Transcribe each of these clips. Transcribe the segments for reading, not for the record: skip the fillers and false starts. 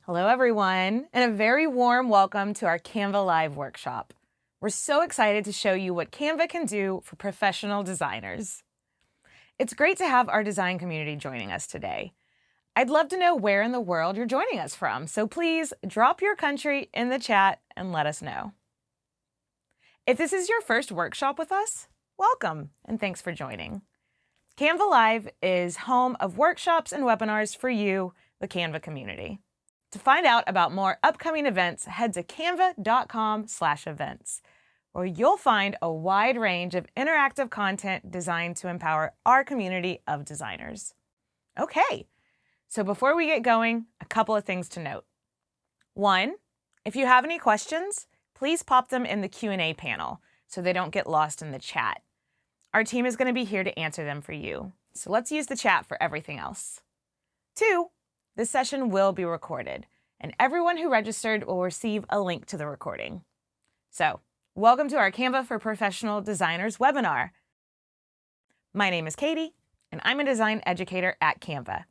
Hello, everyone, and a very warm welcome to our Canva Live workshop. We're so excited to show you what Canva can do for professional designers. It's great to have our design community joining us today. I'd love to know where in the world you're joining us from, so please drop your country in the chat and let us know. If this is your first workshop with us, welcome and thanks for joining. Canva Live is home of workshops and webinars for you, the Canva community. To find out about more upcoming events, head to canva.com/events, where you'll find a wide range of interactive content designed to empower our community of designers. Okay, so before we get going, a couple of things to note. One, if you have any questions, please pop them in the Q&A panel so they don't get lost in the chat. Our team is going to be here to answer them for you, so let's use the chat for everything else. Two, this session will be recorded, and everyone who registered will receive a link to the recording. So, welcome to our Canva for Professional Designers webinar. My name is Katie, and I'm a design educator at Canva.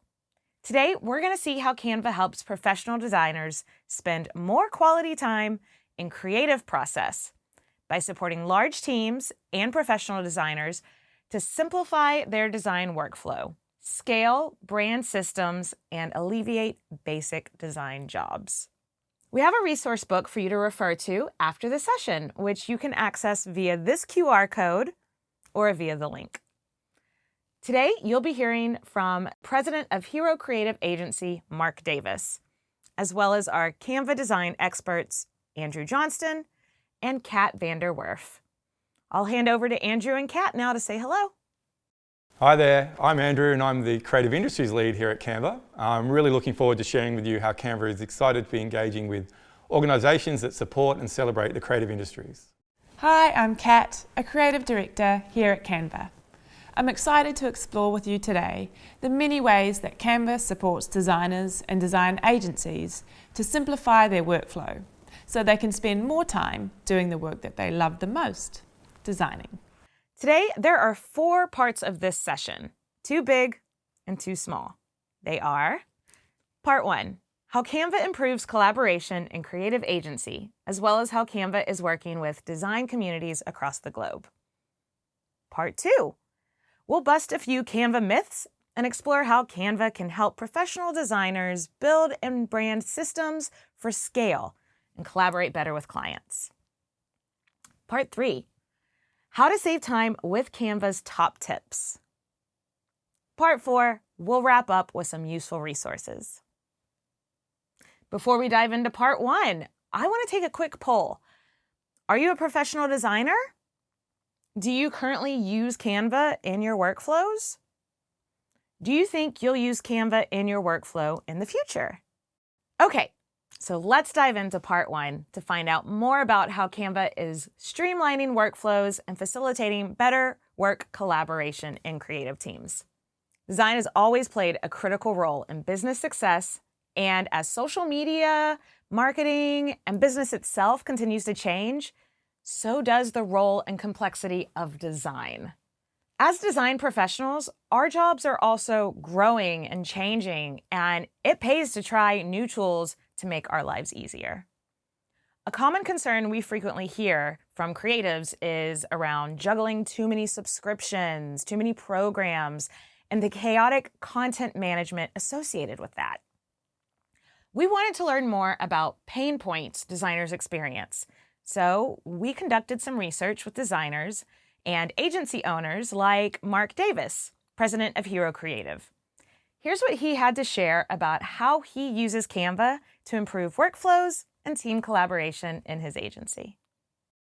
Today, we're going to see how Canva helps professional designers spend more quality time in creative process by supporting large teams and professional designers to simplify their design workflow, scale brand systems, and alleviate basic design jobs. We have a resource book for you to refer to after the session, which you can access via this QR code or via the link. Today, you'll be hearing from President of Hero Creative Agency, Mark Davis, as well as our Canva design experts, Andrew Johnston and Kat Vander Werf. I'll hand over to Andrew and Kat now to say hello. Hi there, I'm Andrew and I'm the Creative Industries Lead here at Canva. I'm really looking forward to sharing with you how Canva is excited to be engaging with organisations that support and celebrate the creative industries. Hi, I'm Kat, a Creative Director here at Canva. I'm excited to explore with you today the many ways that Canva supports designers and design agencies to simplify their workflow so they can spend more time doing the work that they love the most, designing. Today, there are 4 parts of this session, 2 big and 2 small. They are Part 1, how Canva improves collaboration in creative agency, as well as how Canva is working with design communities across the globe. Part 2, we'll bust a few Canva myths and explore how Canva can help professional designers build and brand systems for scale and collaborate better with clients. Part 3, how to save time with Canva's top tips. Part 4, we'll wrap up with some useful resources. Before we dive into Part 1, I want to take a quick poll. Are you a professional designer? Do you currently use Canva in your workflows? Do you think you'll use Canva in your workflow in the future? Okay, so let's dive into Part 1 to find out more about how Canva is streamlining workflows and facilitating better work collaboration in creative teams. Design has always played a critical role in business success, and as social media, marketing, and business itself continues to change, so does the role and complexity of design. As design professionals, our jobs are also growing and changing, and it pays to try new tools to make our lives easier. A common concern we frequently hear from creatives is around juggling too many subscriptions, too many programs, and the chaotic content management associated with that. We wanted to learn more about pain points designers experience, so we conducted some research with designers and agency owners like Mark Davis, President of Hero Creative. Here's what he had to share about how he uses Canva to improve workflows and team collaboration in his agency.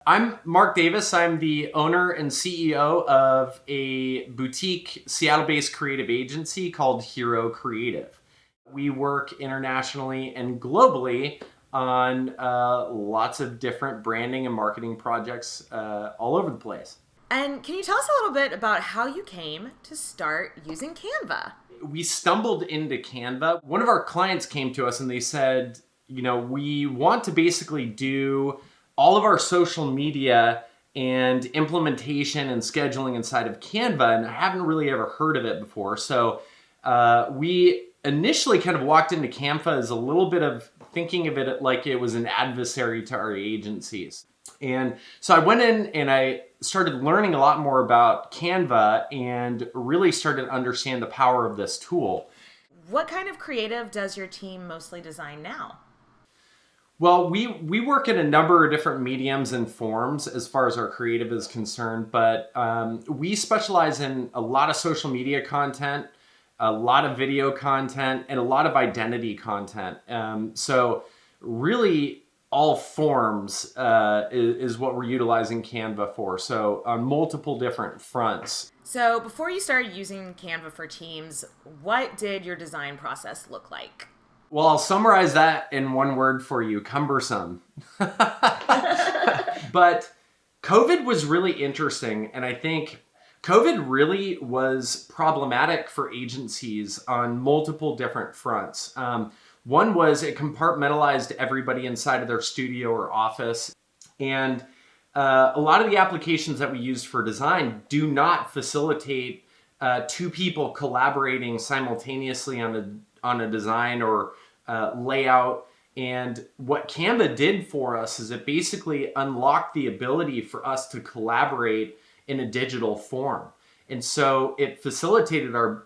I'm Mark Davis. I'm the owner and CEO of a boutique Seattle-based creative agency called Hero Creative. We work internationally and globally on lots of different branding and marketing projects all over the place. And can you tell us a little bit about how you came to start using Canva? We stumbled into Canva. One of our clients came to us and they said, we want to basically do all of our social media and implementation and scheduling inside of Canva, and I haven't really ever heard of it before. So we initially kind of walked into Canva as a little bit of thinking of it like it was an adversary to our agencies. And so I went in and I started learning a lot more about Canva and really started to understand the power of this tool. What kind of creative does your team mostly design now? Well, we work in a number of different mediums and forms as far as our creative is concerned, but we specialize in a lot of social media content, a lot of video content, and a lot of identity content. So really all forms is what we're utilizing Canva for. So on multiple different fronts. So before you started using Canva for teams, what did your design process look like? Well, I'll summarize that in one word for you: cumbersome. But COVID was really interesting, and I think COVID really was problematic for agencies on multiple different fronts. One was it compartmentalized everybody inside of their studio or office, and a lot of the applications that we use for design do not facilitate two people collaborating simultaneously on a design or layout. And what Canva did for us is it basically unlocked the ability for us to collaborate in a digital form. And so it facilitated our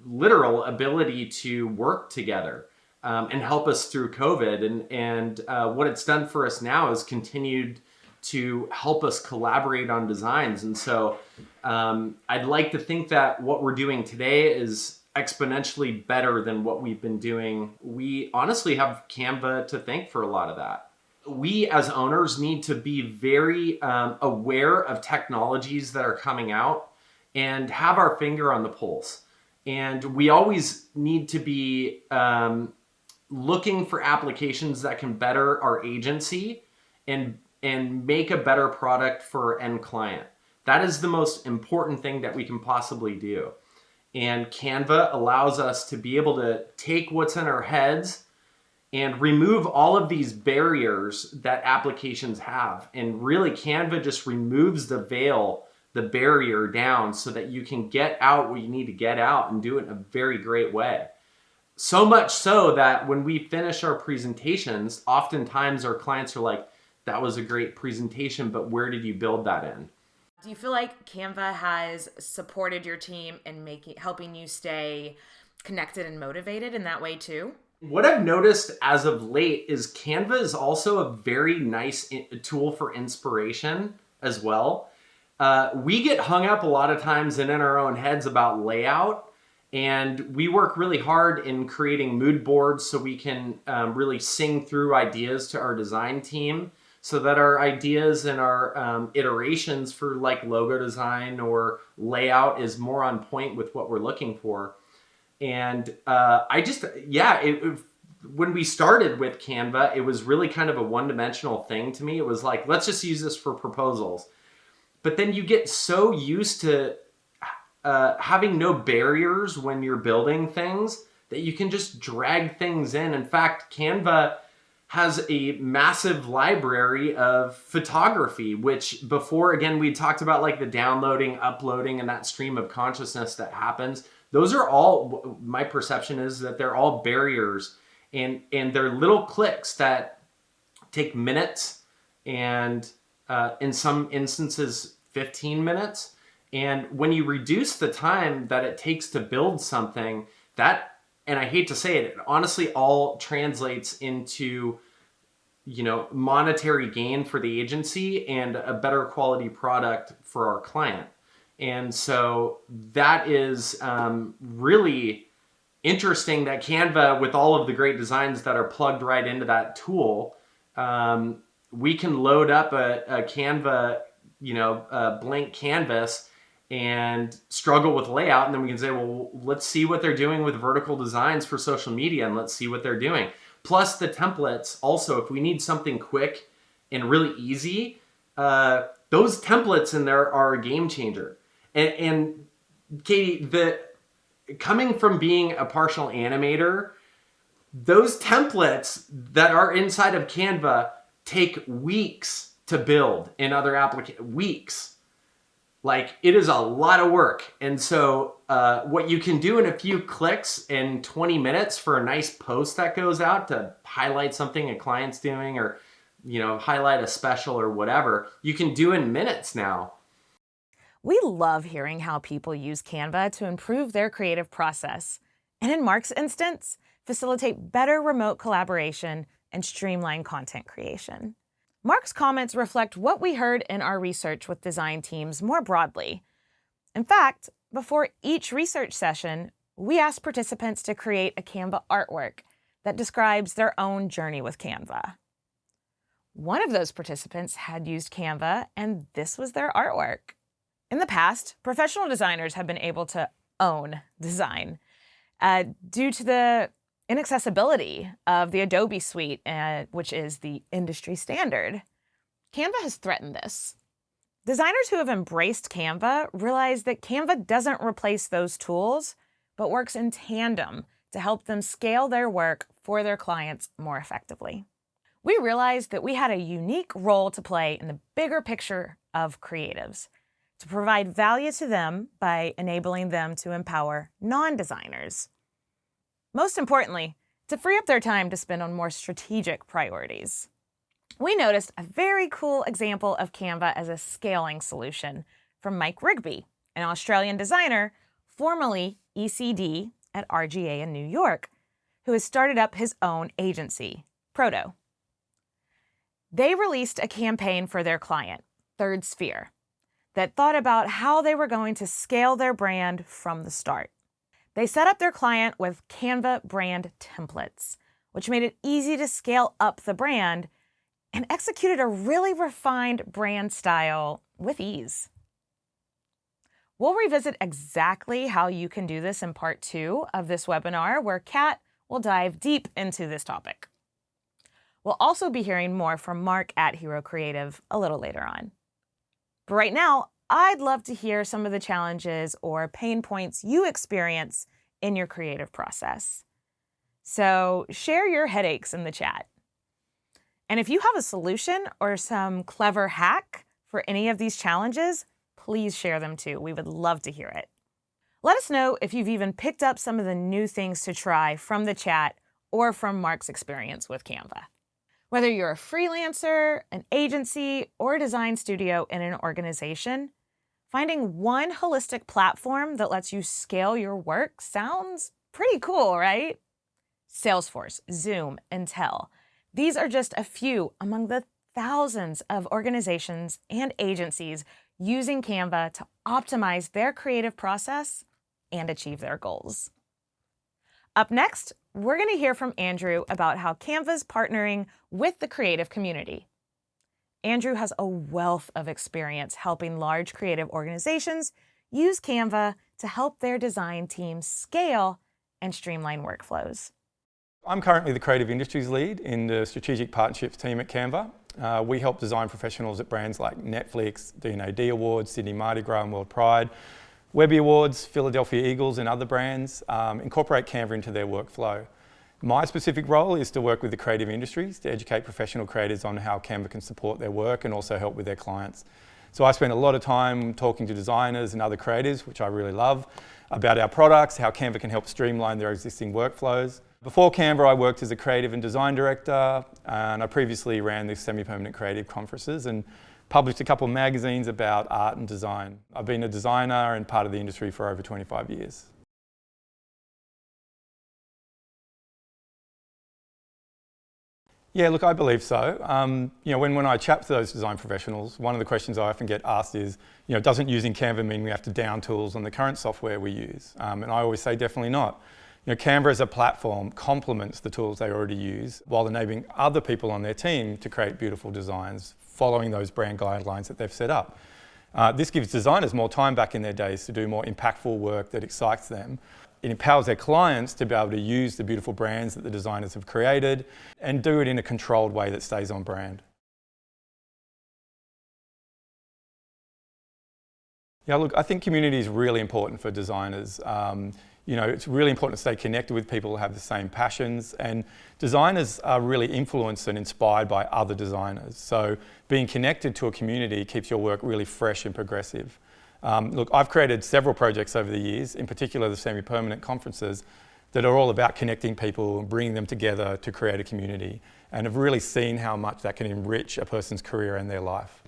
literal ability to work together and help us through COVID. And what it's done for us now is continued to help us collaborate on designs. And so I'd like to think that what we're doing today is exponentially better than what we've been doing. We honestly have Canva to thank for a lot of that. We as owners need to be very aware of technologies that are coming out and have our finger on the pulse. And we always need to be looking for applications that can better our agency and make a better product for our end client. That is the most important thing that we can possibly do. And Canva allows us to be able to take what's in our heads and remove all of these barriers that applications have. And really, Canva just removes the veil, the barrier down so that you can get out what you need to get out and do it in a very great way. So much so that when we finish our presentations, oftentimes our clients are like, that was a great presentation, but where did you build that in? Do you feel like Canva has supported your team in helping you stay connected and motivated in that way too? What I've noticed as of late is Canva is also a very nice tool for inspiration as well. We get hung up a lot of times and in our own heads about layout, and we work really hard in creating mood boards so we can really sing through ideas to our design team, so that our ideas and our iterations for like logo design or layout is more on point with what we're looking for. And when we started with Canva, it was really kind of a one-dimensional thing to me. It was like, let's just use this for proposals. But then you get so used to having no barriers when you're building things that you can just drag things in. In fact, Canva has a massive library of photography, which before, again, we talked about like the downloading, uploading, and that stream of consciousness that happens. Those are all, my perception is that they're all barriers, and they're little clicks that take minutes and in some instances 15 minutes. And when you reduce the time that it takes to build something, that, and I hate to say it, it honestly all translates into, monetary gain for the agency and a better quality product for our client. And so that is really interesting that Canva, with all of the great designs that are plugged right into that tool, we can load up a Canva, a blank canvas and struggle with layout. And then we can say, well, let's see what they're doing with vertical designs for social media, and let's see what they're doing. Plus the templates. Also, if we need something quick and really easy, those templates in there are a game changer. And Katie, coming from being a partial animator, those templates that are inside of Canva take weeks to build in other applications. Weeks. Like, it is a lot of work. And so what you can do in a few clicks in 20 minutes for a nice post that goes out to highlight something a client's doing, or, highlight a special or whatever, you can do in minutes now. We love hearing how people use Canva to improve their creative process, and in Mark's instance, facilitate better remote collaboration and streamline content creation. Mark's comments reflect what we heard in our research with design teams more broadly. In fact, before each research session, we asked participants to create a Canva artwork that describes their own journey with Canva. One of those participants had used Canva, and this was their artwork. In the past, professional designers have been able to own design due to the inaccessibility of the Adobe suite, which is the industry standard. Canva has threatened this. Designers who have embraced Canva realize that Canva doesn't replace those tools, but works in tandem to help them scale their work for their clients more effectively. We realized that we had a unique role to play in the bigger picture of creatives, to provide value to them by enabling them to empower non-designers. Most importantly, to free up their time to spend on more strategic priorities. We noticed a very cool example of Canva as a scaling solution from Mike Rigby, an Australian designer, formerly ECD at RGA in New York, who has started up his own agency, Proto. They released a campaign for their client, Third Sphere, that thought about how they were going to scale their brand from the start. They set up their client with Canva brand templates, which made it easy to scale up the brand and executed a really refined brand style with ease. We'll revisit exactly how you can do this in part 2 of this webinar, where Kat will dive deep into this topic. We'll also be hearing more from Mark at Hero Creative a little later on. But right now, I'd love to hear some of the challenges or pain points you experience in your creative process. So share your headaches in the chat. And if you have a solution or some clever hack for any of these challenges, please share them too. We would love to hear it. Let us know if you've even picked up some of the new things to try from the chat or from Mark's experience with Canva. Whether you're a freelancer, an agency, or a design studio in an organization, finding one holistic platform that lets you scale your work sounds pretty cool, right? Salesforce, Zoom, Intel. These are just a few among the thousands of organizations and agencies using Canva to optimize their creative process and achieve their goals. Up next, we're going to hear from Andrew about how Canva's partnering with the creative community. Andrew has a wealth of experience helping large creative organizations use Canva to help their design teams scale and streamline workflows. I'm currently the Creative Industries Lead in the Strategic Partnerships team at Canva. We help design professionals at brands like Netflix, D&AD Awards, Sydney Mardi Gras and World Pride, Webby Awards, Philadelphia Eagles and other brands incorporate Canva into their workflow. My specific role is to work with the creative industries to educate professional creators on how Canva can support their work and also help with their clients. So I spend a lot of time talking to designers and other creators, which I really love, about our products, how Canva can help streamline their existing workflows. Before Canva, I worked as a creative and design director, and I previously ran the semi-permanent creative conferences and published a couple of magazines about art and design. I've been a designer and part of the industry for over 25 years. Yeah, look, I believe so. When I chat to those design professionals, one of the questions I often get asked is, doesn't using Canva mean we have to down tools on the current software we use? And I always say definitely not. Canva as a platform complements the tools they already use while enabling other people on their team to create beautiful designs, following those brand guidelines that they've set up. This gives designers more time back in their days to do more impactful work that excites them. It empowers their clients to be able to use the beautiful brands that the designers have created and do it in a controlled way that stays on brand. Yeah, look, I think community is really important for designers. It's really important to stay connected with people who have the same passions, and designers are really influenced and inspired by other designers. So being connected to a community keeps your work really fresh and progressive. Look, I've created several projects over the years, in particular the semi-permanent conferences, that are all about connecting people and bringing them together to create a community, and have really seen how much that can enrich a person's career and their life.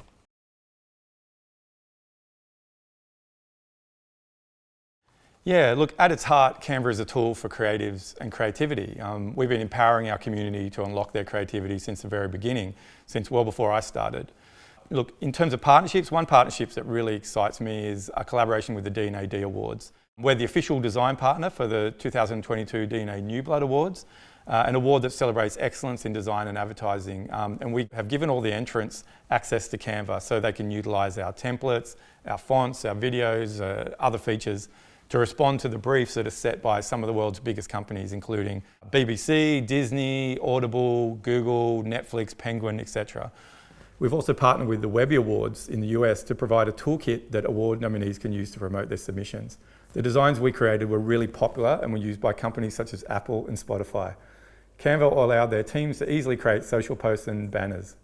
Yeah, look, at its heart, Canva is a tool for creatives and creativity. We've been empowering our community to unlock their creativity since the very beginning, since well before I started. Look, in terms of partnerships, one partnership that really excites me is a collaboration with the D&AD Awards. We're the official design partner for the 2022 D&A New Blood Awards, an award that celebrates excellence in design and advertising. And we have given all the entrants access to Canva so they can utilise our templates, our fonts, our videos, other features to respond to the briefs that are set by some of the world's biggest companies, including BBC, Disney, Audible, Google, Netflix, Penguin, etc. We've also partnered with the Webby Awards in the US to provide a toolkit that award nominees can use to promote their submissions. The designs we created were really popular and were used by companies such as Apple and Spotify. Canva allowed their teams to easily create social posts and banners.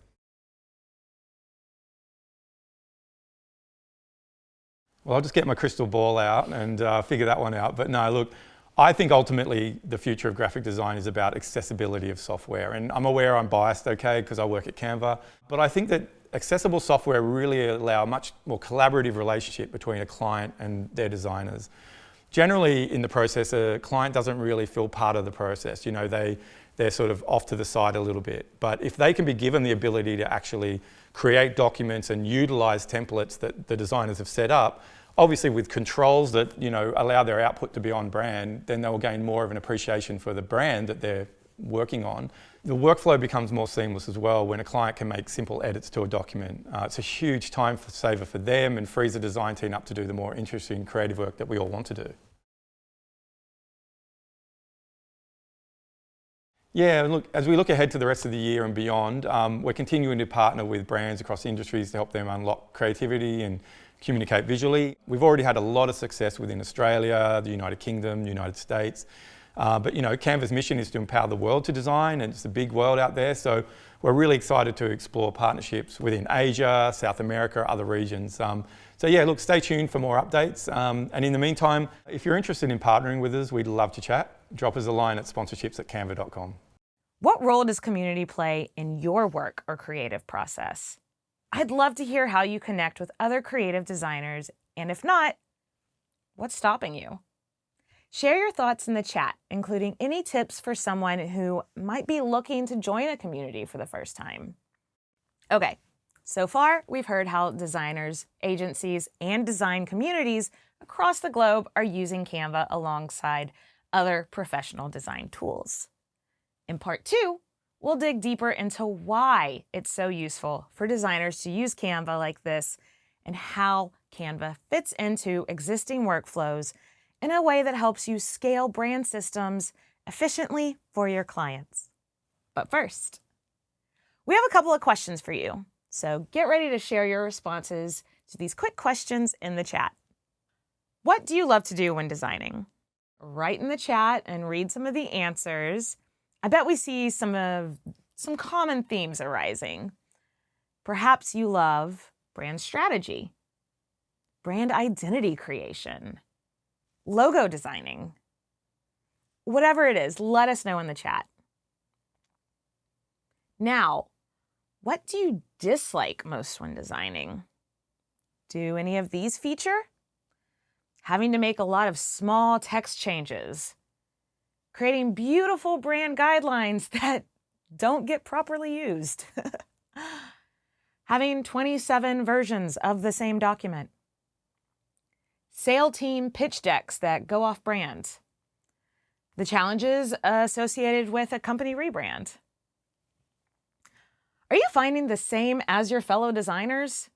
Well, I'll just get my crystal ball out and figure that one out. But no, look, I think ultimately the future of graphic design is about accessibility of software. And I'm aware I'm biased, okay, because I work at Canva. But I think that accessible software really allow a much more collaborative relationship between a client and their designers. Generally in the process, a client doesn't really feel part of the process. You know, they're sort of off to the side a little bit. But if they can be given the ability to actually create documents and utilize templates that the designers have set up, obviously with controls that, you know, allow their output to be on brand, then they'll gain more of an appreciation for the brand that they're working on. The workflow becomes more seamless as well when a client can make simple edits to a document. It's a huge time saver for them and frees the design team up to do the more interesting creative work that we all want to do. Yeah, look, as we look ahead to the rest of the year and beyond, we're continuing to partner with brands across industries to help them unlock creativity and communicate visually. We've already had a lot of success within Australia, the United Kingdom, the United States. But you know, Canva's mission is to empower the world to design, and it's a big world out there. So we're really excited to explore partnerships within Asia, South America, other regions. So yeah, look, stay tuned for more updates. And in the meantime, if you're interested in partnering with us, we'd love to chat. Drop us a line at sponsorships@canva.com. What role does community play in your work or creative process? I'd love to hear how you connect with other creative designers, and if not, what's stopping you? Share your thoughts in the chat, including any tips for someone who might be looking to join a community for the first time. Okay, so far we've heard how designers, agencies, and design communities across the globe are using Canva alongside other professional design tools. In part 2, we'll dig deeper into why it's so useful for designers to use Canva like this and how Canva fits into existing workflows in a way that helps you scale brand systems efficiently for your clients. But first, we have a couple of questions for you, so get ready to share your responses to these quick questions in the chat. What do you love to do when designing? Write in the chat and read some of the answers. I bet we see some common themes arising. Perhaps you love brand strategy, brand identity creation, logo designing. Whatever it is, let us know in the chat. Now, what do you dislike most when designing? Do any of these feature? Having to make a lot of small text changes, creating beautiful brand guidelines that don't get properly used, having 27 versions of the same document, sale team pitch decks that go off brand, the challenges associated with a company rebrand. Are you finding the same as your fellow designers?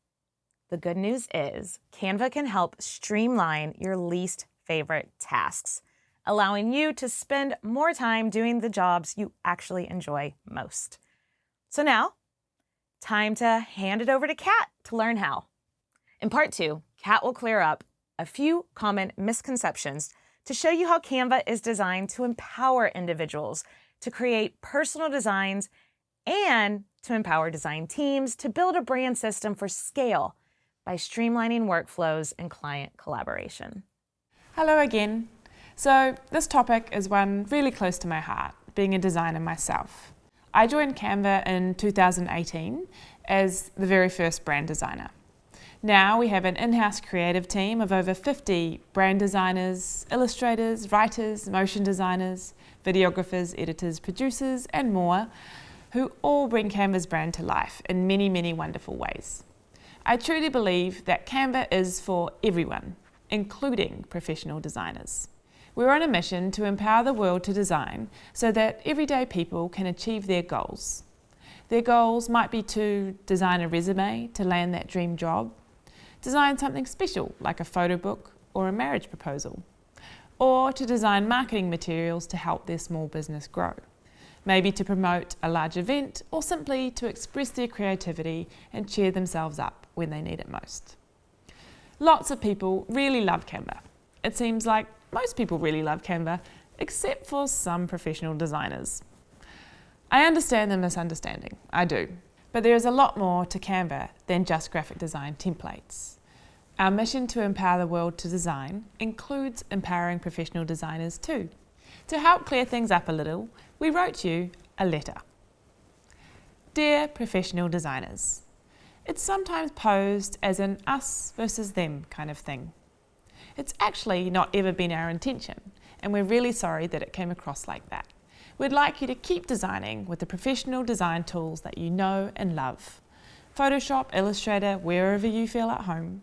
The good news is Canva can help streamline your least favorite tasks, allowing you to spend more time doing the jobs you actually enjoy most. So now, time to hand it over to Kat to learn how. In part 2, Kat will clear up a few common misconceptions to show you how Canva is designed to empower individuals to create personal designs and to empower design teams to build a brand system for scale, by streamlining workflows and client collaboration. Hello again. So this topic is one really close to my heart, being a designer myself. I joined Canva in 2018 as the very first brand designer. Now we have an in-house creative team of over 50 brand designers, illustrators, writers, motion designers, videographers, editors, producers, and more, who all bring Canva's brand to life in many, many wonderful ways. I truly believe that Canva is for everyone, including professional designers. We're on a mission to empower the world to design so that everyday people can achieve their goals. Their goals might be to design a resume to land that dream job, design something special like a photo book or a marriage proposal, or to design marketing materials to help their small business grow, maybe to promote a large event or simply to express their creativity and cheer themselves up when they need it most. Lots of people really love Canva. It seems like most people really love Canva, except for some professional designers. I understand the misunderstanding, I do. But there is a lot more to Canva than just graphic design templates. Our mission to empower the world to design includes empowering professional designers too. To help clear things up a little, we wrote you a letter. Dear professional designers, it's sometimes posed as an us versus them kind of thing. It's actually not ever been our intention, and we're really sorry that it came across like that. We'd like you to keep designing with the professional design tools that you know and love. Photoshop, Illustrator, wherever you feel at home.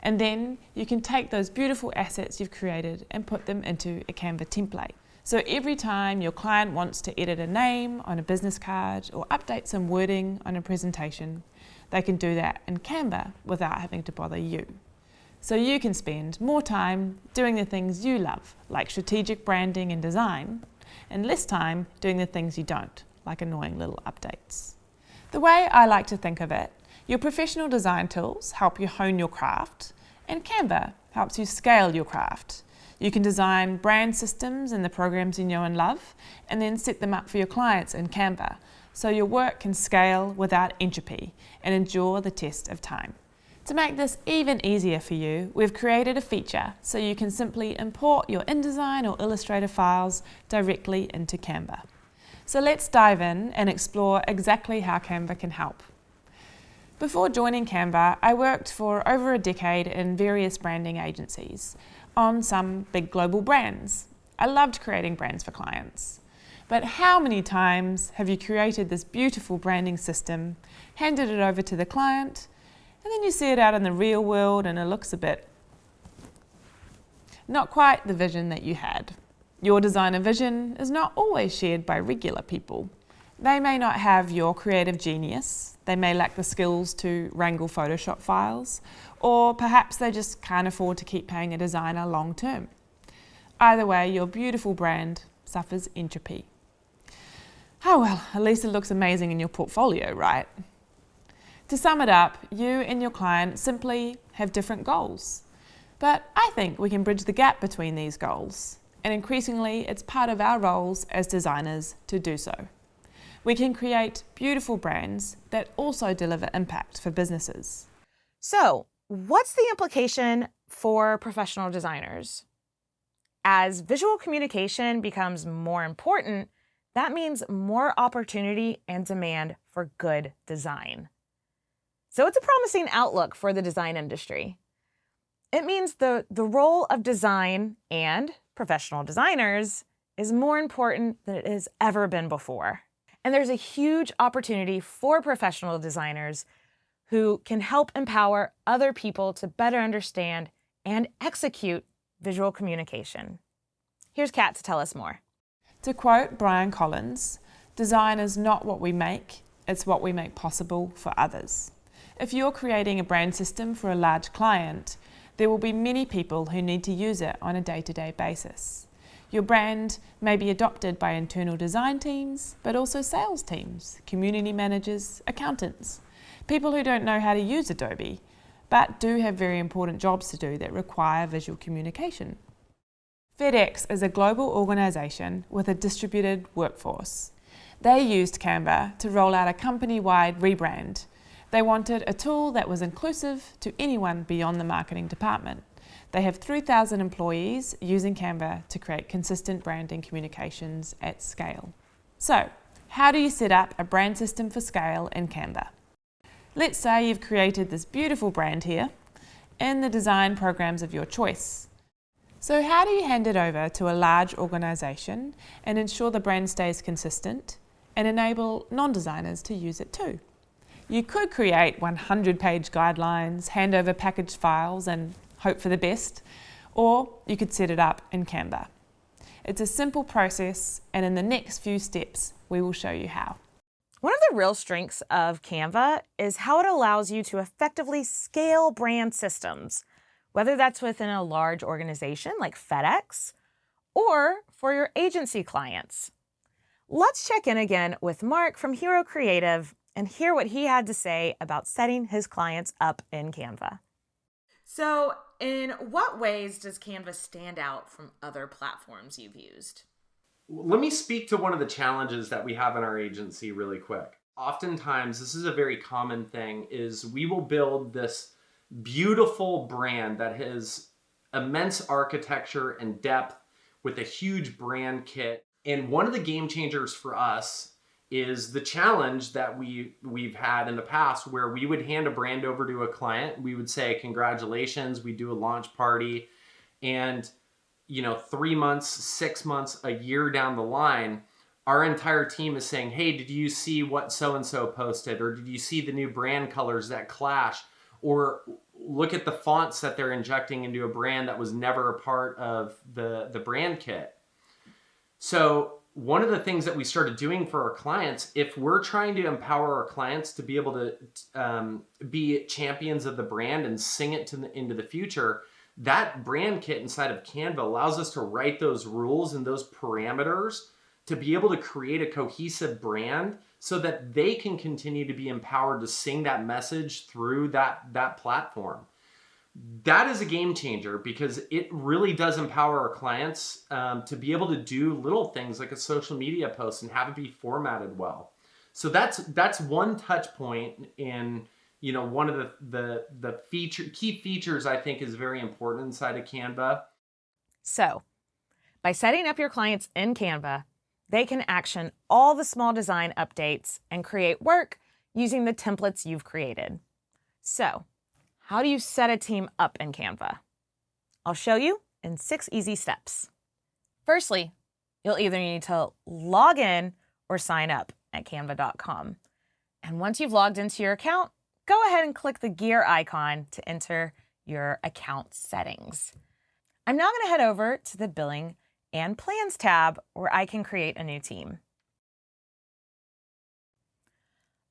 And then you can take those beautiful assets you've created and put them into a Canva template. So every time your client wants to edit a name on a business card or update some wording on a presentation, they can do that in Canva without having to bother you. So you can spend more time doing the things you love, like strategic branding and design, and less time doing the things you don't, like annoying little updates. The way I like to think of it, your professional design tools help you hone your craft, and Canva helps you scale your craft. You can design brand systems and the programs you know and love, and then set them up for your clients in Canva, so your work can scale without entropy and endure the test of time. To make this even easier for you, we've created a feature so you can simply import your InDesign or Illustrator files directly into Canva. So let's dive in and explore exactly how Canva can help. Before joining Canva, I worked for over a decade in various branding agencies on some big global brands. I loved creating brands for clients. But how many times have you created this beautiful branding system, handed it over to the client, and then you see it out in the real world and it looks a bit not quite the vision that you had. Your designer vision is not always shared by regular people. They may not have your creative genius, they may lack the skills to wrangle Photoshop files, or perhaps they just can't afford to keep paying a designer long term. Either way, your beautiful brand suffers entropy. Oh well, at least it looks amazing in your portfolio, right? To sum it up, you and your client simply have different goals. But I think we can bridge the gap between these goals, and increasingly it's part of our roles as designers to do so. We can create beautiful brands that also deliver impact for businesses. So, what's the implication for professional designers? As visual communication becomes more important, that means more opportunity and demand for good design. So it's a promising outlook for the design industry. It means the role of design and professional designers is more important than it has ever been before. And there's a huge opportunity for professional designers who can help empower other people to better understand and execute visual communication. Here's Kat to tell us more. To quote Brian Collins, design is not what we make, it's what we make possible for others. If you're creating a brand system for a large client, there will be many people who need to use it on a day-to-day basis. Your brand may be adopted by internal design teams, but also sales teams, community managers, accountants, people who don't know how to use Adobe, but do have very important jobs to do that require visual communication. FedEx is a global organisation with a distributed workforce. They used Canva to roll out a company-wide rebrand, They wanted a tool that was inclusive to anyone beyond the marketing department. They have 3,000 employees using Canva to create consistent branding communications at scale. So, how do you set up a brand system for scale in Canva? Let's say you've created this beautiful brand here in the design programs of your choice. So how do you hand it over to a large organisation and ensure the brand stays consistent and enable non-designers to use it too? You could create 100-page guidelines, hand over packaged files and hope for the best, or you could set it up in Canva. It's a simple process, and in the next few steps, we will show you how. One of the real strengths of Canva is how it allows you to effectively scale brand systems, whether that's within a large organization like FedEx or for your agency clients. Let's check in again with Mark from Hero Creative and hear what he had to say about setting his clients up in Canva. So, in what ways does Canva stand out from other platforms you've used? Let me speak to one of the challenges that we have in our agency really quick. Oftentimes, this is a very common thing, is we will build this beautiful brand that has immense architecture and depth with a huge brand kit. And one of the game changers for us is the challenge that we've had in the past, where we would hand a brand over to a client. We would say, congratulations, we do a launch party. And 3 months, 6 months, a year down the line, our entire team is saying, hey, did you see what so-and-so posted? Or did you see the new brand colors that clash? Or look at the fonts that they're injecting into a brand that was never a part of the brand kit. So one of the things that we started doing for our clients, if we're trying to empower our clients to be able to be champions of the brand and sing it into the future, that brand kit inside of Canva allows us to write those rules and those parameters to be able to create a cohesive brand so that they can continue to be empowered to sing that message through that platform. That is a game changer because it really does empower our clients to be able to do little things like a social media post and have it be formatted well. So that's one touch point in one of the key features I think is very important inside of Canva. So, by setting up your clients in Canva, they can action all the small design updates and create work using the templates you've created. So, how do you set a team up in Canva? I'll show you in 6 easy steps. Firstly, you'll either need to log in or sign up at canva.com. And once you've logged into your account, go ahead and click the gear icon to enter your account settings. I'm now going to head over to the Billing and Plans tab where I can create a new team.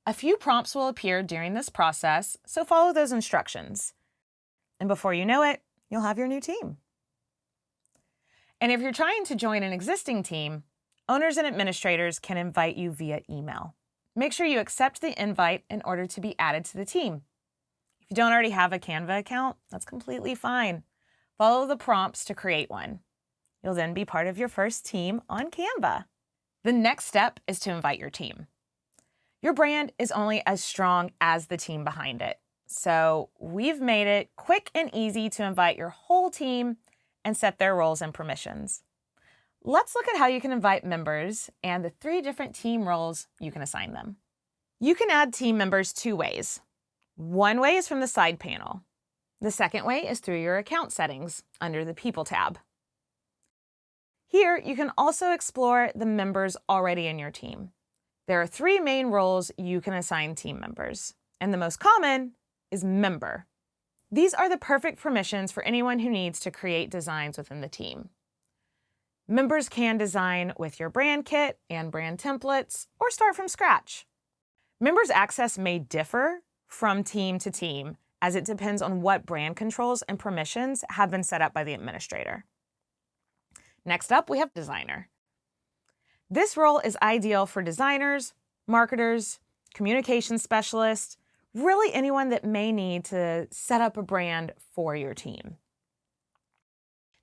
A few prompts will appear during this process, so follow those instructions. And before you know it, you'll have your new team. And if you're trying to join an existing team, owners and administrators can invite you via email. Make sure you accept the invite in order to be added to the team. If you don't already have a Canva account, that's completely fine. Follow the prompts to create one. You'll then be part of your first team on Canva. The next step is to invite your team. Your brand is only as strong as the team behind it. So we've made it quick and easy to invite your whole team and set their roles and permissions. Let's look at how you can invite members and the 3 different team roles you can assign them. You can add team members 2 ways. One way is from the side panel. The second way is through your account settings under the People tab. Here, you can also explore the members already in your team. There are 3 main roles you can assign team members, and the most common is member. These are the perfect permissions for anyone who needs to create designs within the team. Members can design with your brand kit and brand templates or start from scratch. Members' access may differ from team to team as it depends on what brand controls and permissions have been set up by the administrator. Next up, we have designer. This role is ideal for designers, marketers, communication specialists, really anyone that may need to set up a brand for your team.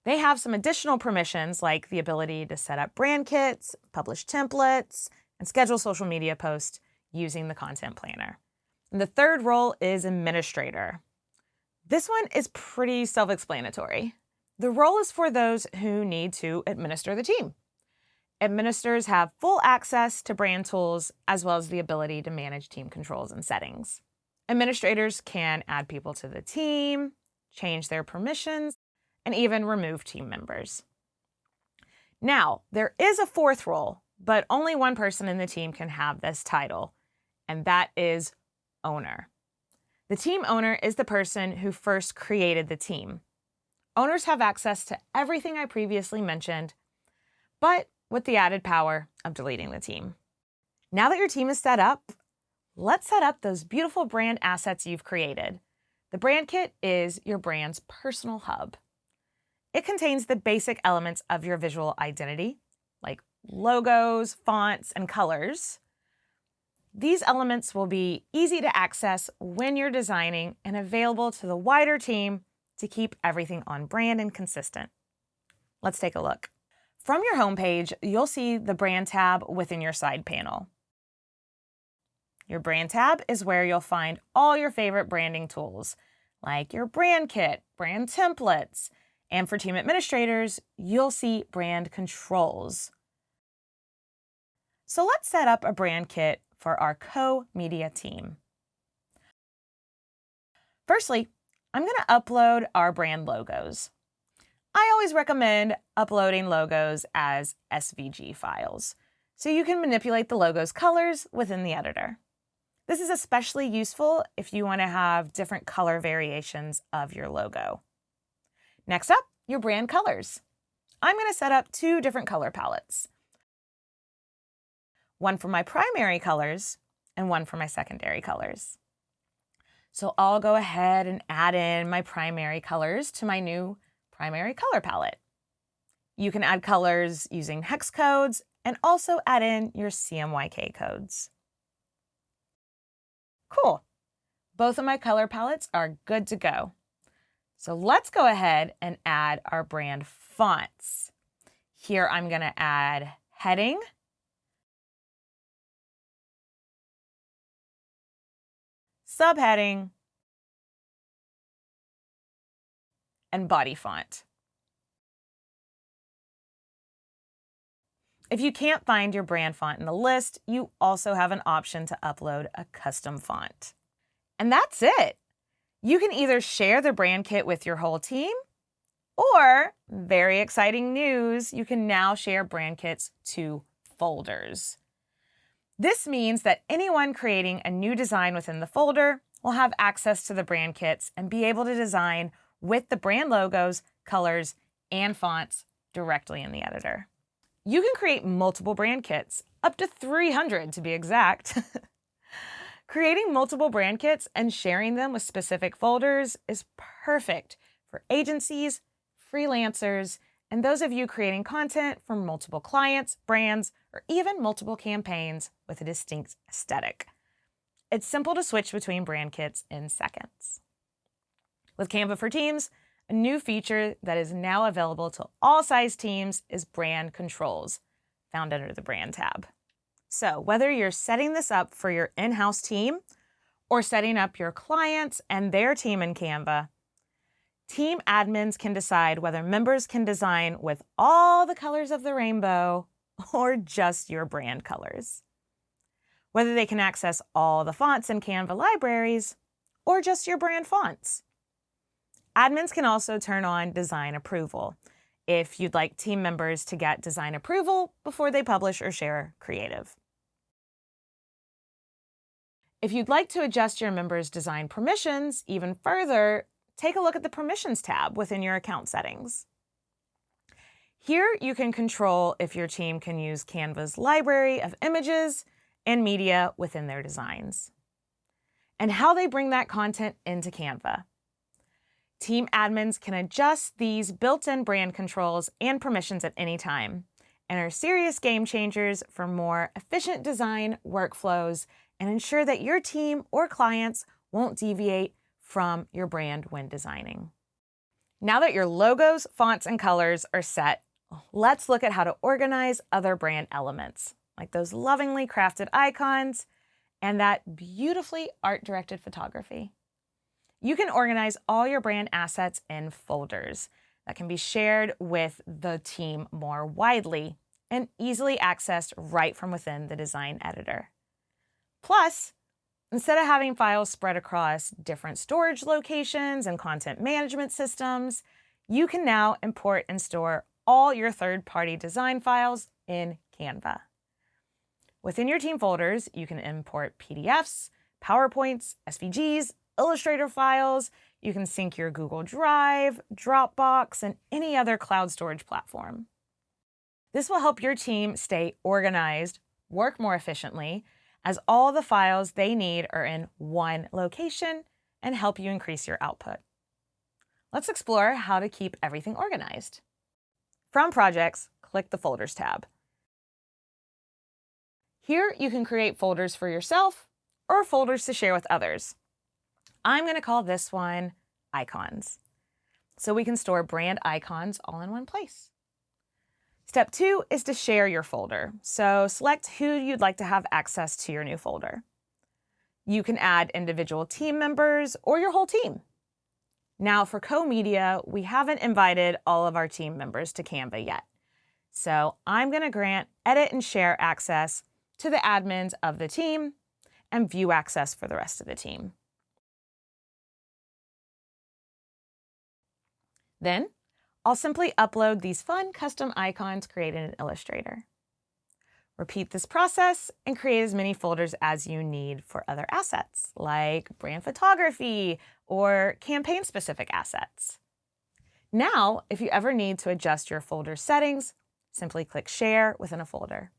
They have some additional permissions like the ability to set up brand kits, publish templates, and schedule social media posts using the content planner. And the third role is administrator. This one is pretty self-explanatory. The role is for those who need to administer the team. Administrators have full access to brand tools as well as the ability to manage team controls and settings. Administrators can add people to the team, change their permissions, and even remove team members. Now, there is a fourth role, but only one person in the team can have this title, and that is owner. The team owner is the person who first created the team. Owners have access to everything I previously mentioned, but with the added power of deleting the team. Now that your team is set up, let's set up those beautiful brand assets you've created. The brand kit is your brand's personal hub. It contains the basic elements of your visual identity, like logos, fonts, and colors. These elements will be easy to access when you're designing and available to the wider team to keep everything on brand and consistent. Let's take a look. From your homepage, you'll see the brand tab within your side panel. Your brand tab is where you'll find all your favorite branding tools, like your brand kit, brand templates, and for team administrators, you'll see brand controls. So let's set up a brand kit for our co-media team. Firstly, I'm going to upload our brand logos. I always recommend uploading logos as SVG files, so you can manipulate the logo's colors within the editor. This is especially useful if you want to have different color variations of your logo. Next up, your brand colors. I'm going to set up 2 different color palettes. One for my primary colors and one for my secondary colors. So I'll go ahead and add in my primary colors to my new primary color palette. You can add colors using hex codes and also add in your CMYK codes. Cool. Both of my color palettes are good to go. So let's go ahead and add our brand fonts. Here I'm going to add heading, subheading, and body font. If you can't find your brand font in the list, you also have an option to upload a custom font. And that's it. You can either share the brand kit with your whole team, or, very exciting news, you can now share brand kits to folders. This means that anyone creating a new design within the folder will have access to the brand kits and be able to design with the brand logos, colors, and fonts directly in the editor. You can create multiple brand kits, up to 300 to be exact. Creating multiple brand kits and sharing them with specific folders is perfect for agencies, freelancers, and those of you creating content for multiple clients, brands, or even multiple campaigns with a distinct aesthetic. It's simple to switch between brand kits in seconds. With Canva for Teams, a new feature that is now available to all size teams is brand controls, found under the brand tab. So whether you're setting this up for your in-house team or setting up your clients and their team in Canva, team admins can decide whether members can design with all the colors of the rainbow or just your brand colors. Whether they can access all the fonts in Canva libraries or just your brand fonts. Admins can also turn on design approval if you'd like team members to get design approval before they publish or share creative. If you'd like to adjust your members' design permissions even further, take a look at the Permissions tab within your account settings. Here you can control if your team can use Canva's library of images and media within their designs, and how they bring that content into Canva. Team admins can adjust these built-in brand controls and permissions at any time, and are serious game changers for more efficient design workflows and ensure that your team or clients won't deviate from your brand when designing. Now that your logos, fonts, and colors are set, let's look at how to organize other brand elements, like those lovingly crafted icons and that beautifully art-directed photography. You can organize all your brand assets in folders that can be shared with the team more widely and easily accessed right from within the design editor. Plus, instead of having files spread across different storage locations and content management systems, you can now import and store all your third-party design files in Canva. Within your team folders, you can import PDFs, PowerPoints, SVGs, Illustrator files. You can sync your Google Drive, Dropbox, and any other cloud storage platform. This will help your team stay organized, work more efficiently, as all the files they need are in one location, and help you increase your output. Let's explore how to keep everything organized. From Projects, click the Folders tab. Here you can create folders for yourself or folders to share with others. I'm going to call this one Icons, so we can store brand icons all in one place. Step 2 is to share your folder, so select who you'd like to have access to your new folder. You can add individual team members or your whole team. Now for co-media, we haven't invited all of our team members to Canva yet, so I'm going to grant edit and share access to the admins of the team and view access for the rest of the team. Then, I'll simply upload these fun custom icons created in Illustrator. Repeat this process and create as many folders as you need for other assets, like brand photography or campaign-specific assets. Now, if you ever need to adjust your folder settings, simply click Share within a folder.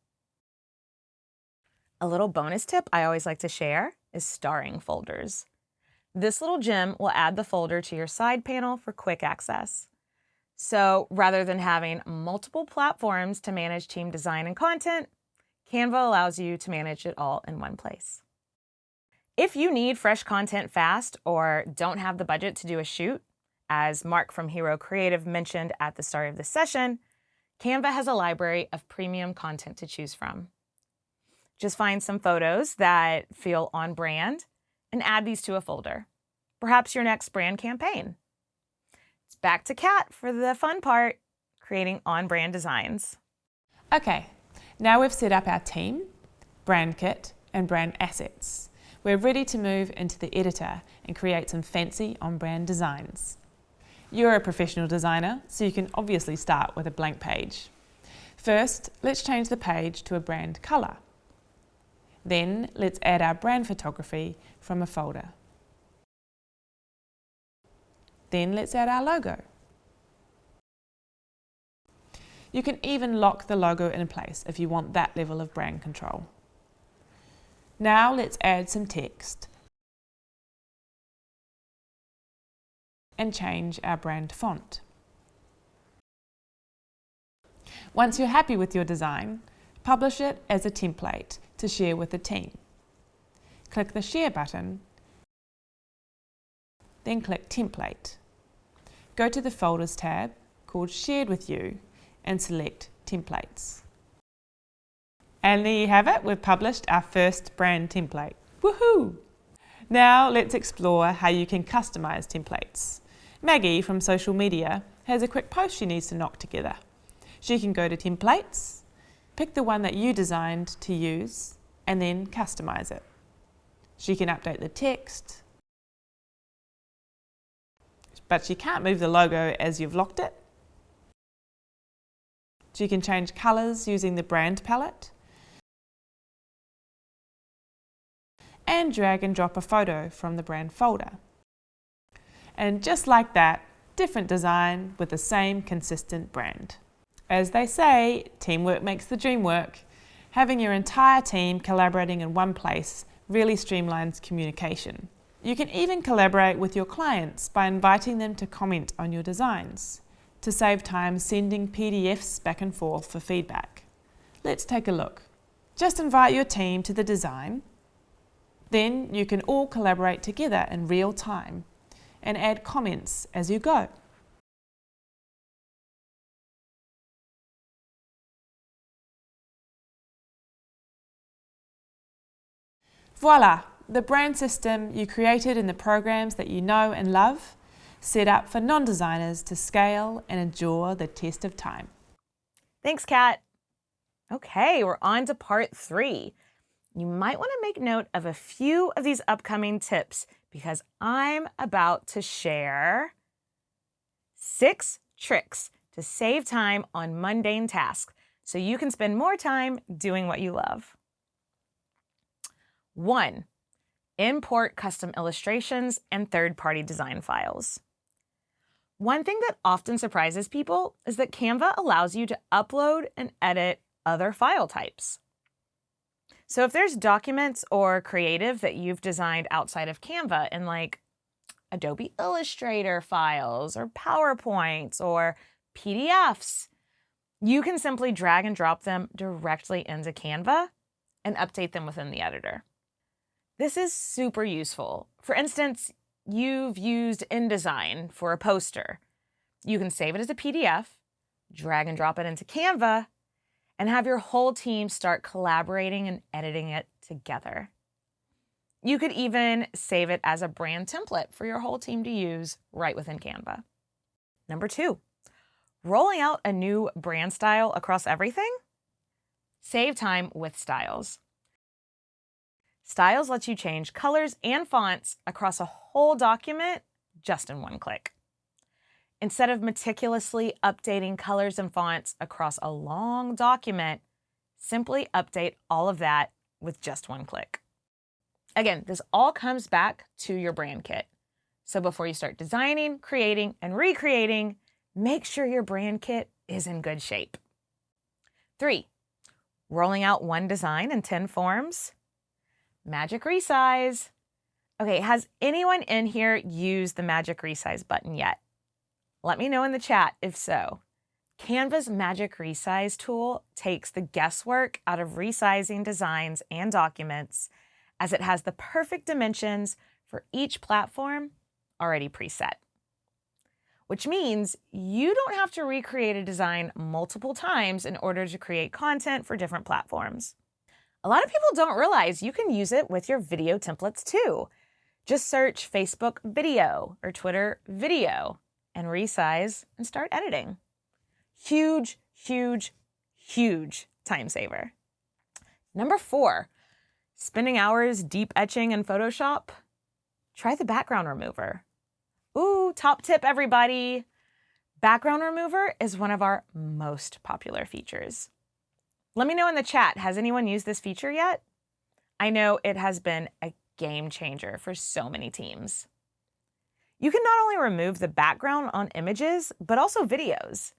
A little bonus tip I always like to share is starring folders. This little gem will add the folder to your side panel for quick access. So rather than having multiple platforms to manage team design and content, Canva allows you to manage it all in one place. If you need fresh content fast or don't have the budget to do a shoot, as Mark from Hero Creative mentioned at the start of this session, Canva has a library of premium content to choose from. Just find some photos that feel on brand and add these to a folder. Perhaps your next brand campaign. It's back to Kat for the fun part, creating on-brand designs. Okay, now we've set up our team, brand kit, and brand assets. We're ready to move into the editor and create some fancy on-brand designs. You're a professional designer, so you can obviously start with a blank page. First, let's change the page to a brand color. Then, let's add our brand photography from a folder. Then let's add our logo. You can even lock the logo in place if you want that level of brand control. Now let's add some text and change our brand font. Once you're happy with your design, publish it as a template to share with the team. Click the Share button, then click Template. Go to the Folders tab called Shared with You and select Templates. And there you have it, we've published our first brand template. Woohoo! Now let's explore how you can customize templates. Maggie from social media has a quick post she needs to knock together. She can go to Templates, pick the one that you designed to use, and then customize it. She can update the text, but she can't move the logo as you've locked it. She can change colours using the brand palette, and drag and drop a photo from the brand folder. And just like that, different design with the same consistent brand. As they say, teamwork makes the dream work. Having your entire team collaborating in one place really streamlines communication. You can even collaborate with your clients by inviting them to comment on your designs, to save time sending PDFs back and forth for feedback. Let's take a look. Just invite your team to the design. Then you can all collaborate together in real time and add comments as you go. Voila, the brand system you created in the programs that you know and love, set up for non-designers to scale and endure the test of time. Thanks, Kat. Okay, we're on to part 3. You might want to make note of a few of these upcoming tips because I'm about to share 6 tricks to save time on mundane tasks so you can spend more time doing what you love. 1. Import custom illustrations and third-party design files. One thing that often surprises people is that Canva allows you to upload and edit other file types. So if there's documents or creative that you've designed outside of Canva in like Adobe Illustrator files or PowerPoints or PDFs, you can simply drag and drop them directly into Canva and update them within the editor. This is super useful. For instance, you've used InDesign for a poster. You can save it as a PDF, drag and drop it into Canva, and have your whole team start collaborating and editing it together. You could even save it as a brand template for your whole team to use right within Canva. Number 2, rolling out a new brand style across everything? Save time with styles. Styles lets you change colors and fonts across a whole document just in one click. Instead of meticulously updating colors and fonts across a long document, simply update all of that with just one click. Again, this all comes back to your brand kit. So before you start designing, creating, and recreating, make sure your brand kit is in good shape. 3, rolling out one design in 10 forms. Magic resize. Okay, has anyone in here used the magic resize button yet? Let me know in the chat if so. Canva's magic resize tool takes the guesswork out of resizing designs and documents as it has the perfect dimensions for each platform already preset. Which means you don't have to recreate a design multiple times in order to create content for different platforms. A lot of people don't realize you can use it with your video templates too. Just search Facebook video or Twitter video and resize and start editing. Huge, huge, huge time saver. Number 4, spending hours deep etching in Photoshop? Try the background remover. Ooh, top tip, everybody. Background remover is one of our most popular features. Let me know in the chat, has anyone used this feature yet? I know it has been a game changer for so many teams. You can not only remove the background on images, but also videos.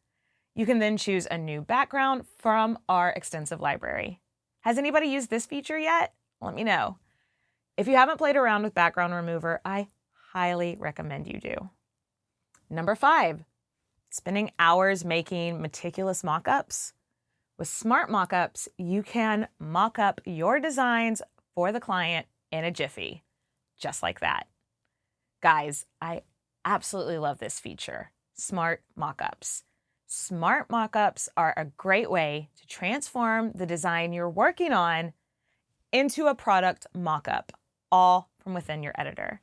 You can then choose a new background from our extensive library. Has anybody used this feature yet? Let me know. If you haven't played around with background remover, I highly recommend you do. Number 5, spending hours making meticulous mock-ups. With smart mock-ups, you can mock up your designs for the client in a jiffy, just like that. Guys, I absolutely love this feature, smart mock-ups. Smart mock-ups are a great way to transform the design you're working on into a product mock-up, all from within your editor.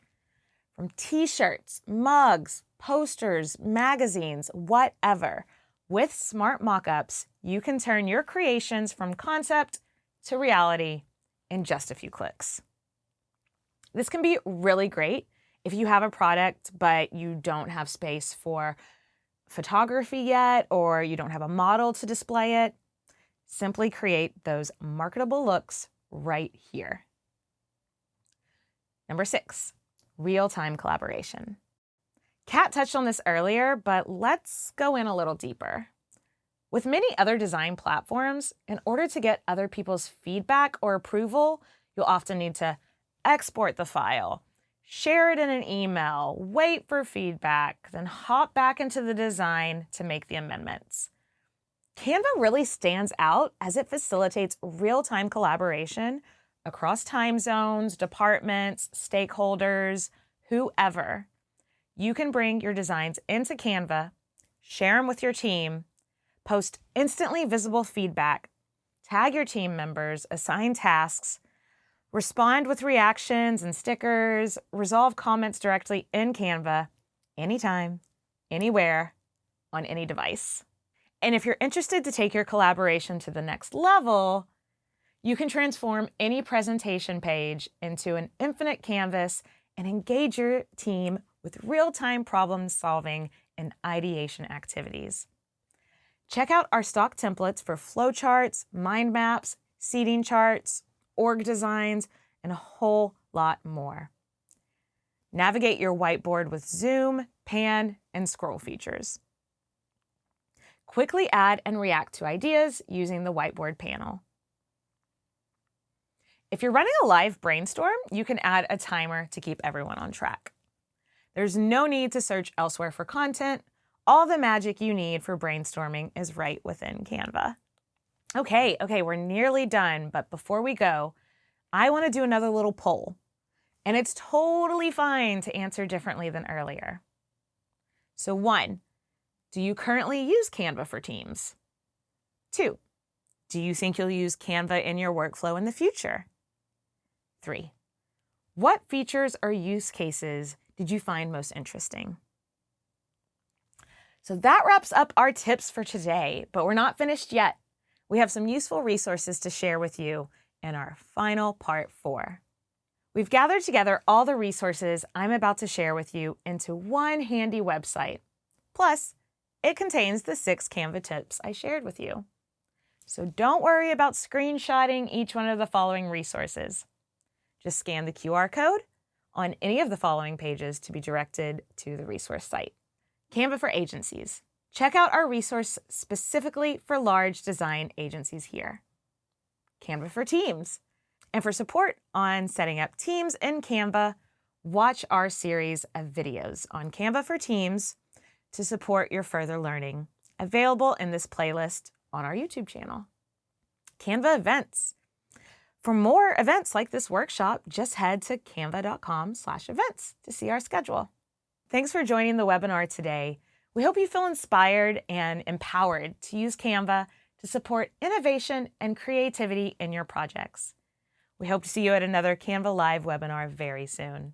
From t-shirts, mugs, posters, magazines, whatever. With smart mock-ups, you can turn your creations from concept to reality in just a few clicks. This can be really great if you have a product but you don't have space for photography yet or you don't have a model to display it. Simply create those marketable looks right here. Number 6, real-time collaboration. Kat touched on this earlier, but let's go in a little deeper. With many other design platforms, in order to get other people's feedback or approval, you'll often need to export the file, share it in an email, wait for feedback, then hop back into the design to make the amendments. Canva really stands out as it facilitates real-time collaboration across time zones, departments, stakeholders, whoever. You can bring your designs into Canva, share them with your team, post instantly visible feedback, tag your team members, assign tasks, Respond with reactions and stickers, resolve comments directly in Canva, anytime, anywhere, on any device. And if you're interested to take your collaboration to the next level, you can transform any presentation page into an infinite canvas and engage your team with real-time problem solving and ideation activities. Check out our stock templates for flowcharts, mind maps, seating charts, org designs, and a whole lot more. Navigate your whiteboard with zoom, pan, and scroll features. Quickly add and react to ideas using the whiteboard panel. If you're running a live brainstorm, you can add a timer to keep everyone on track. There's no need to search elsewhere for content. All the magic you need for brainstorming is right within Canva. Okay, we're nearly done, but before we go, I want to do another little poll. And it's totally fine to answer differently than earlier. So 1, do you currently use Canva for Teams? 2, do you think you'll use Canva in your workflow in the future? 3, what features or use cases did you find most interesting? So that wraps up our tips for today, but we're not finished yet. We have some useful resources to share with you in our final part 4. We've gathered together all the resources I'm about to share with you into one handy website. Plus, it contains the 6 Canva tips I shared with you. So don't worry about screenshotting each one of the following resources. Just scan the QR code on any of the following pages to be directed to the resource site. Canva for agencies. Check out our resource specifically for large design agencies here. Canva for teams. And for support on setting up teams in Canva, watch our series of videos on Canva for Teams to support your further learning, available in this playlist on our YouTube channel. Canva events. For more events like this workshop, just head to canva.com/events to see our schedule. Thanks for joining the webinar today. We hope you feel inspired and empowered to use Canva to support innovation and creativity in your projects. We hope to see you at another Canva Live webinar very soon.